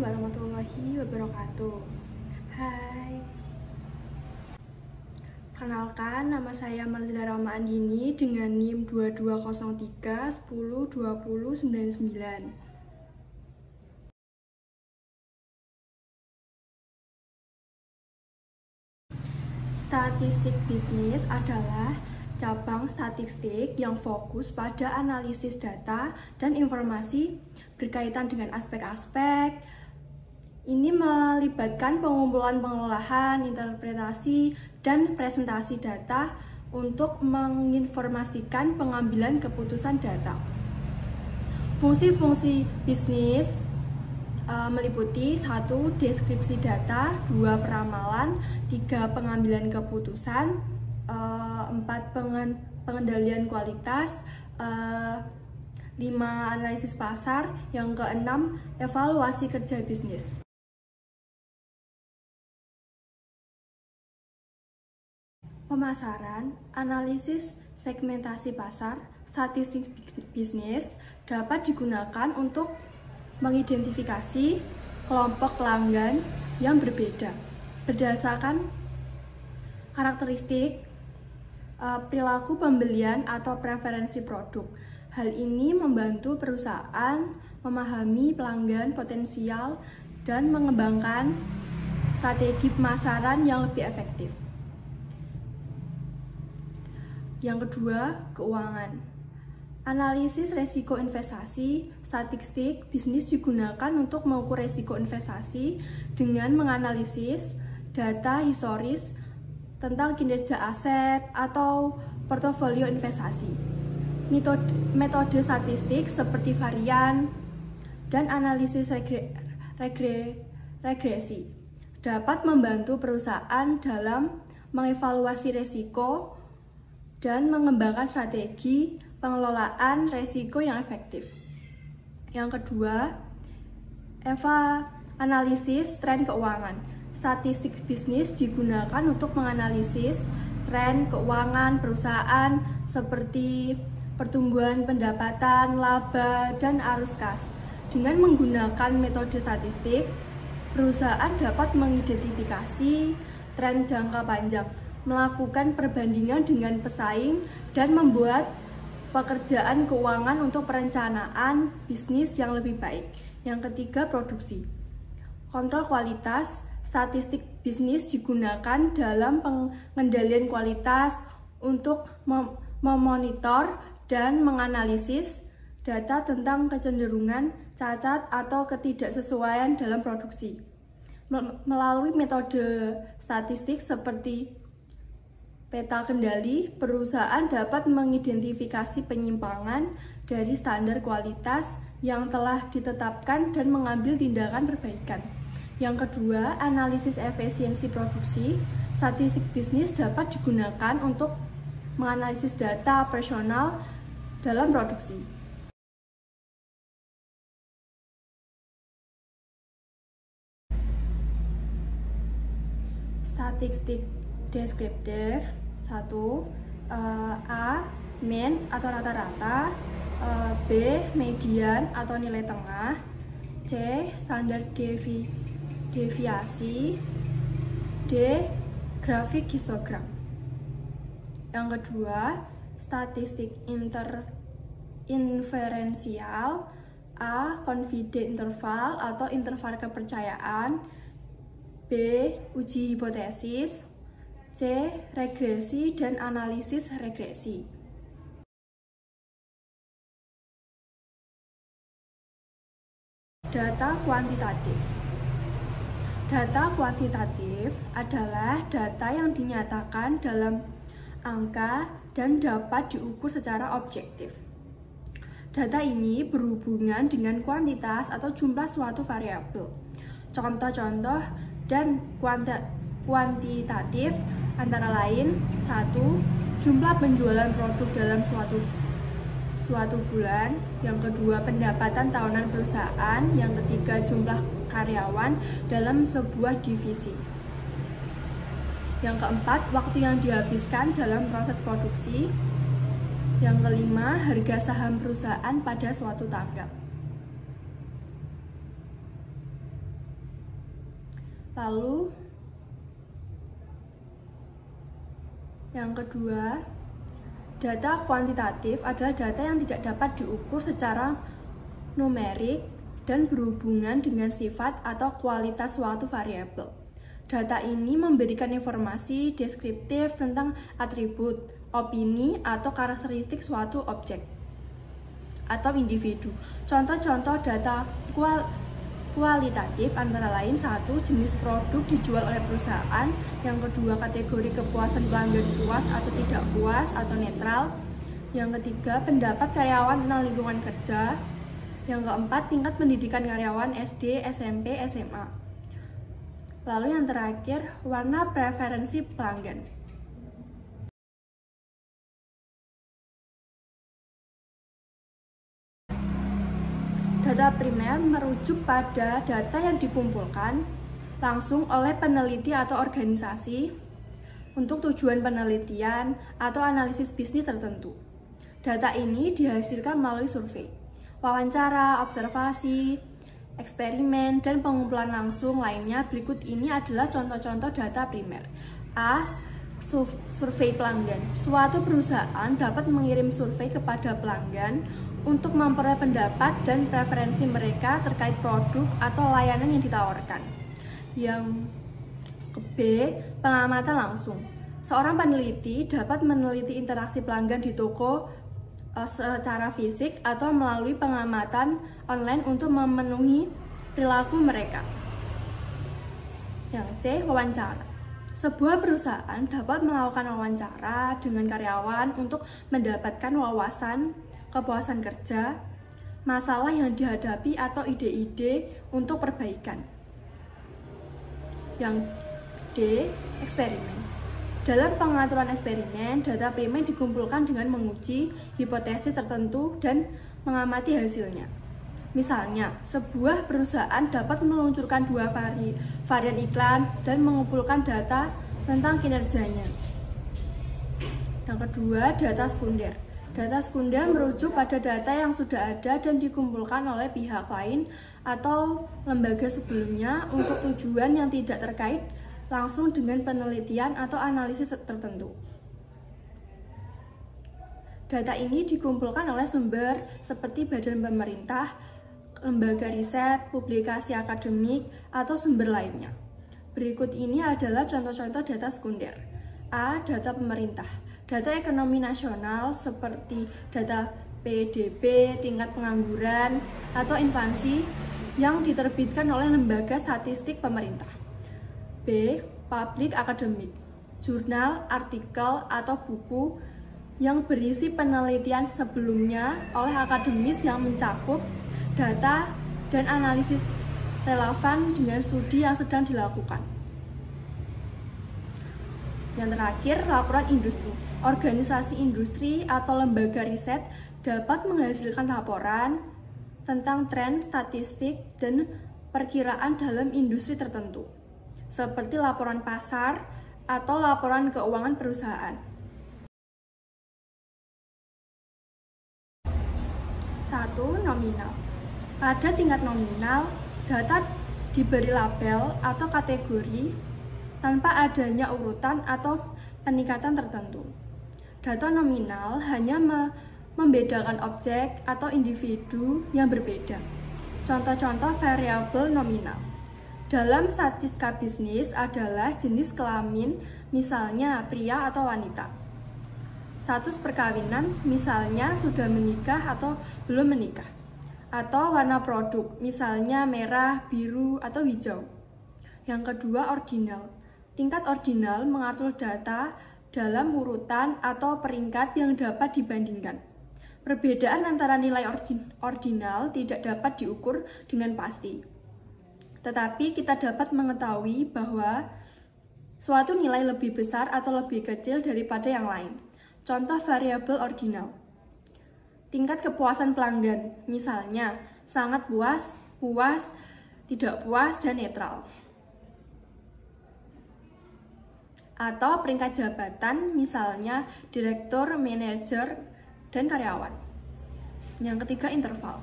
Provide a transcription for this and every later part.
warahmatullahi wabarakatuh. Hai. Perkenalkan, nama saya Marzila Rahma Andini dengan NIM 2203 10 20 99. Statistik bisnis adalah cabang statistik yang fokus pada analisis data dan informasi berkaitan dengan aspek-aspek. Ini melibatkan pengumpulan pengolahan, interpretasi, dan presentasi data untuk menginformasikan pengambilan keputusan data. Fungsi-fungsi bisnis meliputi 1. Deskripsi data, 2. Peramalan, 3. Pengambilan keputusan, 4. Pengendalian kualitas, 5. Analisis pasar, yang ke-6 evaluasi kerja bisnis. Pemasaran, analisis segmentasi pasar, statistik bisnis dapat digunakan untuk mengidentifikasi kelompok pelanggan yang berbeda berdasarkan karakteristik perilaku pembelian atau preferensi produk. Hal ini membantu perusahaan memahami pelanggan potensial dan mengembangkan strategi pemasaran yang lebih efektif. Yang kedua, keuangan. Analisis resiko investasi, statistik bisnis digunakan untuk mengukur resiko investasi dengan menganalisis data historis tentang kinerja aset atau portofolio investasi. Metode statistik seperti varian dan analisis regresi dapat membantu perusahaan dalam mengevaluasi resiko dan mengembangkan strategi pengelolaan resiko yang efektif. Yang kedua, analisis tren keuangan. Statistik bisnis digunakan untuk menganalisis tren keuangan perusahaan seperti pertumbuhan pendapatan, laba, dan arus kas. Dengan menggunakan metode statistik, perusahaan dapat mengidentifikasi tren jangka panjang, melakukan perbandingan dengan pesaing, dan membuat pekerjaan keuangan untuk perencanaan bisnis yang lebih baik. Yang ketiga, produksi. Kontrol kualitas. Statistik bisnis digunakan dalam pengendalian kualitas untuk memonitor dan menganalisis data tentang kecenderungan, cacat, atau ketidaksesuaian dalam produksi. Melalui metode statistik seperti peta kendali, perusahaan dapat mengidentifikasi penyimpangan dari standar kualitas yang telah ditetapkan dan mengambil tindakan perbaikan. Yang kedua, analisis efisiensi produksi. Statistik bisnis dapat digunakan untuk menganalisis data operasional dalam produksi. Statistik deskriptif. 1. A. Mean atau rata-rata, B. Median atau nilai tengah, C. Standar deviasi, D. Grafik histogram. Yang kedua, statistik inferensial, A. Confidence interval atau interval kepercayaan, B. Uji hipotesis, C. Regresi dan analisis regresi. Data kuantitatif. Data kuantitatif adalah data yang dinyatakan dalam angka dan dapat diukur secara objektif. Data ini berhubungan dengan kuantitas atau jumlah suatu variabel. Contoh-contoh dan kuantitatif antara lain: 1. Jumlah penjualan produk dalam suatu bulan. Yang kedua, pendapatan tahunan perusahaan. Yang ketiga, jumlah karyawan dalam sebuah divisi. Yang keempat, waktu yang dihabiskan dalam proses produksi. Yang kelima, harga saham perusahaan pada suatu tanggal. Lalu yang kedua, data kuantitatif adalah data yang tidak dapat diukur secara numerik dan berhubungan dengan sifat atau kualitas suatu variabel. Data ini memberikan informasi deskriptif tentang atribut, opini, atau karakteristik suatu objek atau individu. Contoh-contoh data kualitatif antara lain: 1. Jenis produk dijual oleh perusahaan. Yang kedua, kategori kepuasan pelanggan, puas atau tidak puas atau netral. Yang ketiga, pendapat karyawan tentang lingkungan kerja. Yang keempat, tingkat pendidikan karyawan SD, SMP, SMA. Lalu yang terakhir, warna preferensi pelanggan. Data primer merujuk pada data yang dikumpulkan langsung oleh peneliti atau organisasi untuk tujuan penelitian atau analisis bisnis tertentu. Data ini dihasilkan melalui survei, wawancara, observasi, eksperimen, dan pengumpulan langsung lainnya. Berikut ini adalah contoh-contoh data primer. A. Survei pelanggan. Suatu perusahaan dapat mengirim survei kepada pelanggan untuk memperoleh pendapat dan preferensi mereka terkait produk atau layanan yang ditawarkan. Yang B. Pengamatan langsung. Seorang peneliti dapat meneliti interaksi pelanggan di toko secara fisik atau melalui pengamatan online untuk memenuhi perilaku mereka. Yang C. Wawancara. Sebuah perusahaan dapat melakukan wawancara dengan karyawan untuk mendapatkan wawasan, kepuasan kerja, masalah yang dihadapi, atau ide-ide untuk perbaikan. Yang D. Eksperimen. Dalam pengaturan eksperimen, data primer dikumpulkan dengan menguji hipotesis tertentu dan mengamati hasilnya. Misalnya, sebuah perusahaan dapat meluncurkan 2 varian iklan dan mengumpulkan data tentang kinerjanya. Yang kedua, data sekunder. Data sekunder merujuk pada data yang sudah ada dan dikumpulkan oleh pihak lain atau lembaga sebelumnya untuk tujuan yang tidak terkait langsung dengan penelitian atau analisis tertentu. Data ini dikumpulkan oleh sumber seperti badan pemerintah, lembaga riset, publikasi akademik, atau sumber lainnya. Berikut ini adalah contoh-contoh data sekunder. A. Data pemerintah. Data ekonomi nasional seperti data PDB, tingkat pengangguran, atau inflasi yang diterbitkan oleh lembaga statistik pemerintah. B. Publik akademik. Jurnal, artikel, atau buku yang berisi penelitian sebelumnya oleh akademis yang mencakup data dan analisis relevan dengan studi yang sedang dilakukan. Yang terakhir, laporan industri. Organisasi industri atau lembaga riset dapat menghasilkan laporan tentang tren, statistik, dan perkiraan dalam industri tertentu, seperti laporan pasar atau laporan keuangan perusahaan. 1. Nominal. Pada tingkat nominal, data diberi label atau kategori tanpa adanya urutan atau peningkatan tertentu. Data nominal hanya membedakan objek atau individu yang berbeda. Contoh-contoh variabel nominal dalam statistika bisnis adalah jenis kelamin, misalnya pria atau wanita. Status perkawinan, misalnya sudah menikah atau belum menikah. Atau warna produk, misalnya merah, biru, atau hijau. Yang kedua, ordinal. Tingkat ordinal mengatur data dalam urutan atau peringkat yang dapat dibandingkan. Perbedaan antara nilai ordinal tidak dapat diukur dengan pasti. Tetapi kita dapat mengetahui bahwa suatu nilai lebih besar atau lebih kecil daripada yang lain. Contoh variabel ordinal. Tingkat kepuasan pelanggan, misalnya sangat puas, puas, tidak puas, dan netral. Atau peringkat jabatan, misalnya direktur, manajer, dan karyawan. Yang ketiga, interval.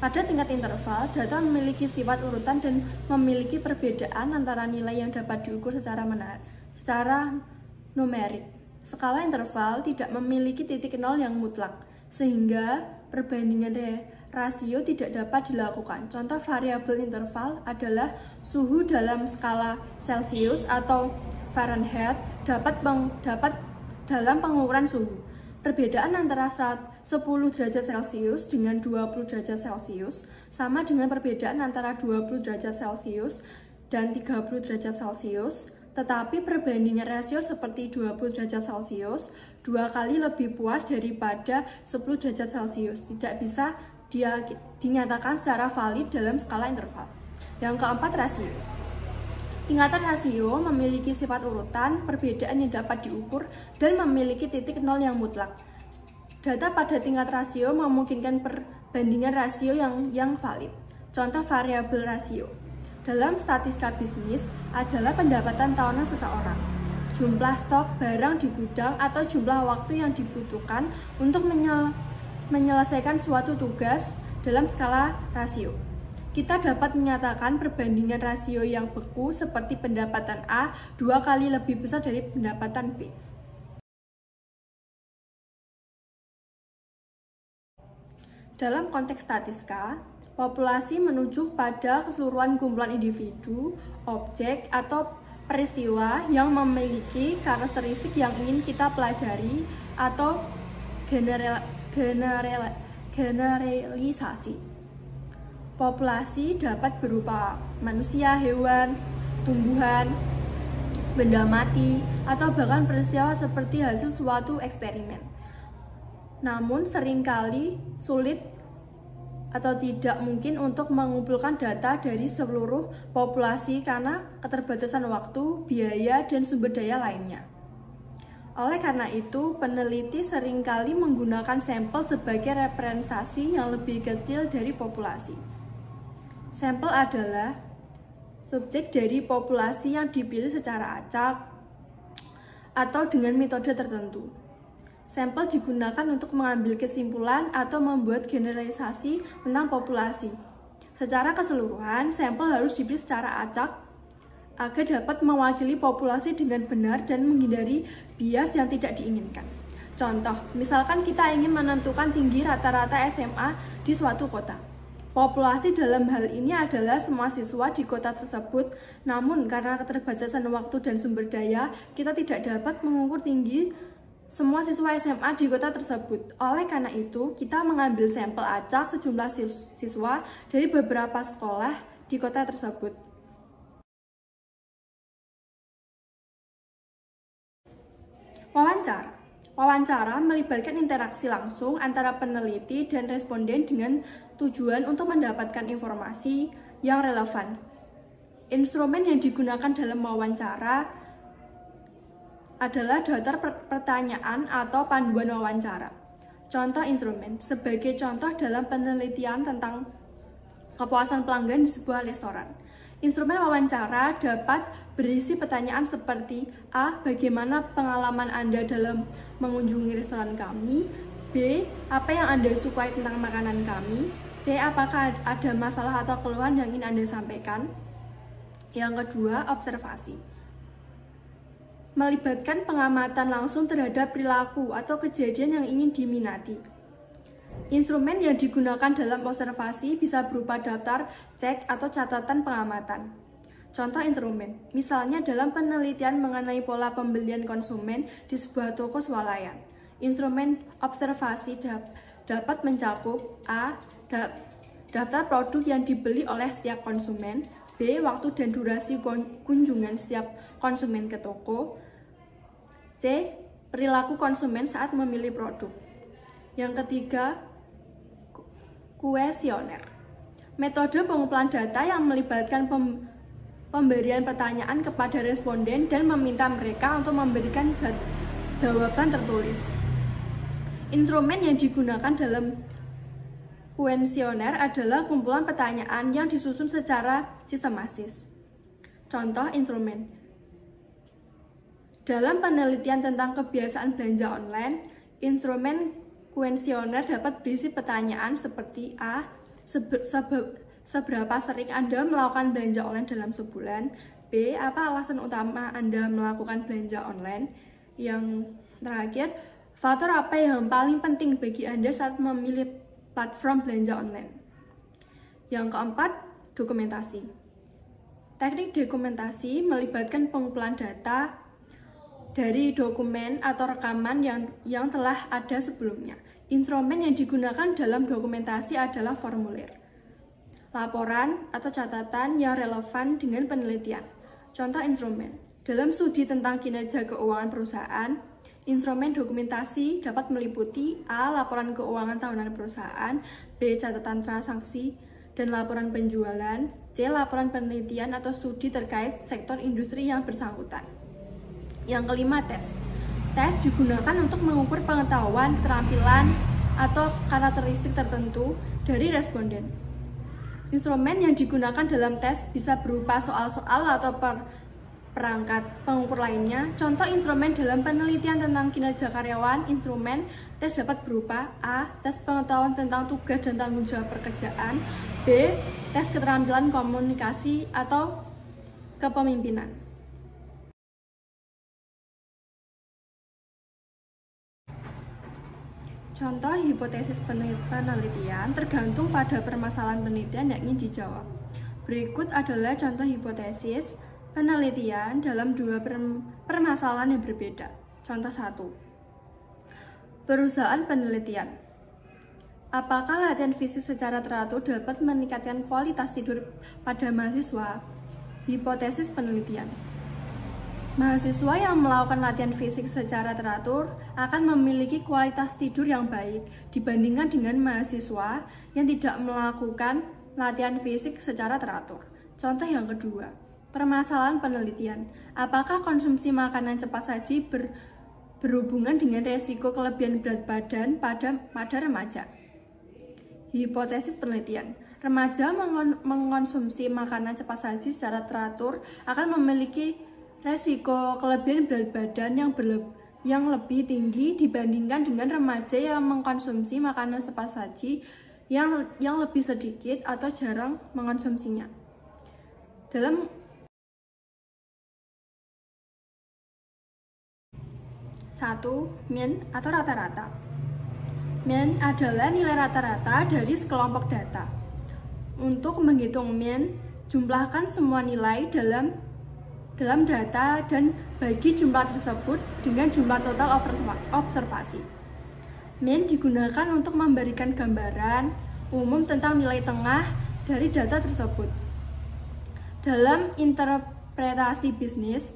Pada tingkat interval, data memiliki sifat urutan dan memiliki perbedaan antara nilai yang dapat diukur secara numerik. Skala interval tidak memiliki titik nol yang mutlak, sehingga perbandingan rasio tidak dapat dilakukan. Contoh variabel interval adalah suhu dalam skala Celsius atau Fahrenheit dapat dalam pengukuran suhu. Perbedaan antara 10 derajat Celcius dengan 20 derajat Celcius sama dengan perbedaan antara 20 derajat Celcius dan 30 derajat Celcius, tetapi perbandingan rasio seperti 20 derajat Celcius 2 kali lebih puas daripada 10 derajat Celcius tidak bisa dinyatakan secara valid dalam skala interval. Yang keempat, rasio. Tingkatan rasio memiliki sifat urutan, perbedaan yang dapat diukur, dan memiliki titik nol yang mutlak. Data pada tingkat rasio memungkinkan perbandingan rasio yang valid. Contoh variabel rasio dalam statistika bisnis adalah pendapatan tahunan seseorang, jumlah stok barang di gudang, atau jumlah waktu yang dibutuhkan untuk menyelesaikan suatu tugas dalam skala rasio. Kita dapat menyatakan perbandingan rasio yang beku seperti pendapatan A 2 kali lebih besar dari pendapatan B. Dalam konteks statistika, populasi menuju pada keseluruhan kumpulan individu, objek, atau peristiwa yang memiliki karakteristik yang ingin kita pelajari atau generalisasi. Populasi dapat berupa manusia, hewan, tumbuhan, benda mati, atau bahkan peristiwa seperti hasil suatu eksperimen. Namun seringkali sulit atau tidak mungkin untuk mengumpulkan data dari seluruh populasi karena keterbatasan waktu, biaya, dan sumber daya lainnya. Oleh karena itu, peneliti seringkali menggunakan sampel sebagai representasi yang lebih kecil dari populasi. Sampel adalah subjek dari populasi yang dipilih secara acak atau dengan metode tertentu. Sampel digunakan untuk mengambil kesimpulan atau membuat generalisasi tentang populasi. Secara keseluruhan, sampel harus dipilih secara acak agar dapat mewakili populasi dengan benar dan menghindari bias yang tidak diinginkan. Contoh, misalkan kita ingin menentukan tinggi rata-rata SMA di suatu kota. Populasi dalam hal ini adalah semua siswa di kota tersebut, namun karena keterbatasan waktu dan sumber daya, kita tidak dapat mengukur tinggi semua siswa SMA di kota tersebut. Oleh karena itu, kita mengambil sampel acak sejumlah siswa dari beberapa sekolah di kota tersebut. Wawancara. Wawancara melibatkan interaksi langsung antara peneliti dan responden dengan tujuan untuk mendapatkan informasi yang relevan. Instrumen yang digunakan dalam wawancara adalah daftar pertanyaan atau panduan wawancara. Contoh instrumen, sebagai contoh dalam penelitian tentang kepuasan pelanggan di sebuah restoran. Instrumen wawancara dapat berisi pertanyaan seperti A. Bagaimana pengalaman Anda dalam mengunjungi restoran kami? B. Apa yang Anda sukai tentang makanan kami? C. Apakah ada masalah atau keluhan yang ingin Anda sampaikan? Yang kedua, observasi. Melibatkan pengamatan langsung terhadap perilaku atau kejadian yang ingin diminati. Instrumen yang digunakan dalam observasi bisa berupa daftar, cek, atau catatan pengamatan. Contoh instrumen, misalnya dalam penelitian mengenai pola pembelian konsumen di sebuah toko swalayan. Instrumen observasi dapat mencakup A. Daftar produk yang dibeli oleh setiap konsumen, B. Waktu dan durasi kunjungan setiap konsumen ke toko, C. Perilaku konsumen saat memilih produk. Yang ketiga, kuesioner. Metode pengumpulan data yang melibatkan pemberian pertanyaan kepada responden dan meminta mereka untuk memberikan jawaban tertulis. Instrumen yang digunakan dalam kuesioner adalah kumpulan pertanyaan yang disusun secara sistematis. Contoh instrumen. Dalam penelitian tentang kebiasaan belanja online, instrumen kuesioner dapat berisi pertanyaan seperti A. Seberapa sering Anda melakukan belanja online dalam sebulan? B. Apa alasan utama Anda melakukan belanja online? Yang terakhir, faktor apa yang paling penting bagi Anda saat memilih platform belanja online? Yang keempat, dokumentasi. Teknik dokumentasi melibatkan pengumpulan data dari dokumen atau rekaman yang telah ada sebelumnya. Instrumen yang digunakan dalam dokumentasi adalah formulir, laporan atau catatan yang relevan dengan penelitian. Contoh instrumen. Dalam studi tentang kinerja keuangan perusahaan, instrumen dokumentasi dapat meliputi A. Laporan keuangan tahunan perusahaan, B. Catatan transaksi dan laporan penjualan, C. Laporan penelitian atau studi terkait sektor industri yang bersangkutan. Yang kelima, tes. Tes digunakan untuk mengukur pengetahuan, keterampilan, atau karakteristik tertentu dari responden. Instrumen yang digunakan dalam tes bisa berupa soal-soal atau perangkat pengukur lainnya. Contoh instrumen dalam penelitian tentang kinerja karyawan, instrumen tes dapat berupa A. Tes pengetahuan tentang tugas dan tanggung jawab pekerjaan, B. Tes keterampilan komunikasi atau kepemimpinan. Contoh hipotesis penelitian tergantung pada permasalahan penelitian yang ingin dijawab. Berikut adalah contoh hipotesis penelitian dalam dua permasalahan yang berbeda. Contoh 1. Perusahaan penelitian. Apakah latihan fisik secara teratur dapat meningkatkan kualitas tidur pada mahasiswa? Hipotesis penelitian. Mahasiswa yang melakukan latihan fisik secara teratur akan memiliki kualitas tidur yang baik dibandingkan dengan mahasiswa yang tidak melakukan latihan fisik secara teratur. Contoh yang kedua, permasalahan penelitian. Apakah konsumsi makanan cepat saji berhubungan dengan resiko kelebihan berat badan pada remaja? Hipotesis penelitian. Remaja mengkonsumsi makanan cepat saji secara teratur akan memiliki resiko kelebihan berat badan yang lebih tinggi dibandingkan dengan remaja yang mengkonsumsi makanan cepat saji yang lebih sedikit atau jarang mengkonsumsinya. Dalam 1. Mean atau rata-rata. Mean adalah nilai rata-rata dari sekelompok data. Untuk menghitung mean, jumlahkan semua nilai dalam data dan bagi jumlah tersebut dengan jumlah total observasi. Mean digunakan untuk memberikan gambaran umum tentang nilai tengah dari data tersebut. Dalam interpretasi bisnis,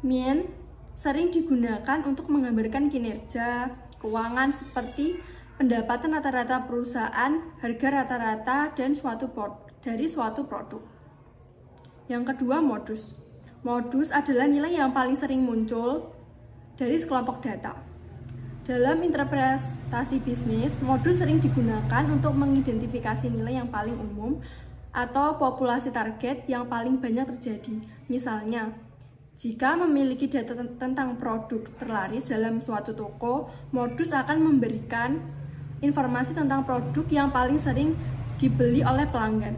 mean sering digunakan untuk menggambarkan kinerja keuangan seperti pendapatan rata-rata perusahaan, harga rata-rata dari suatu produk. Yang kedua, modus. Modus adalah nilai yang paling sering muncul dari sekelompok data. Dalam interpretasi bisnis, modus sering digunakan untuk mengidentifikasi nilai yang paling umum atau populasi target yang paling banyak terjadi. Misalnya, jika memiliki data tentang produk terlaris dalam suatu toko, modus akan memberikan informasi tentang produk yang paling sering dibeli oleh pelanggan.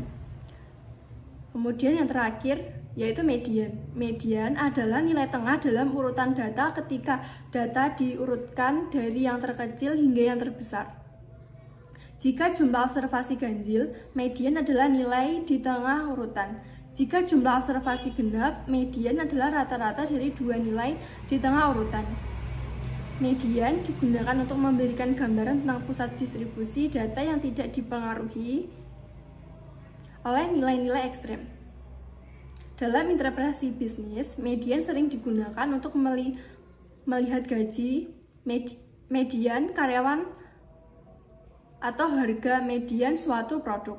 Kemudian yang terakhir, yaitu median. Median adalah nilai tengah dalam urutan data ketika data diurutkan dari yang terkecil hingga yang terbesar. Jika jumlah observasi ganjil, median adalah nilai di tengah urutan. Jika jumlah observasi genap, median adalah rata-rata dari dua nilai di tengah urutan. Median digunakan untuk memberikan gambaran tentang pusat distribusi data yang tidak dipengaruhi oleh nilai-nilai ekstrem. Dalam interpretasi bisnis, median sering digunakan untuk melihat gaji median karyawan atau harga median suatu produk.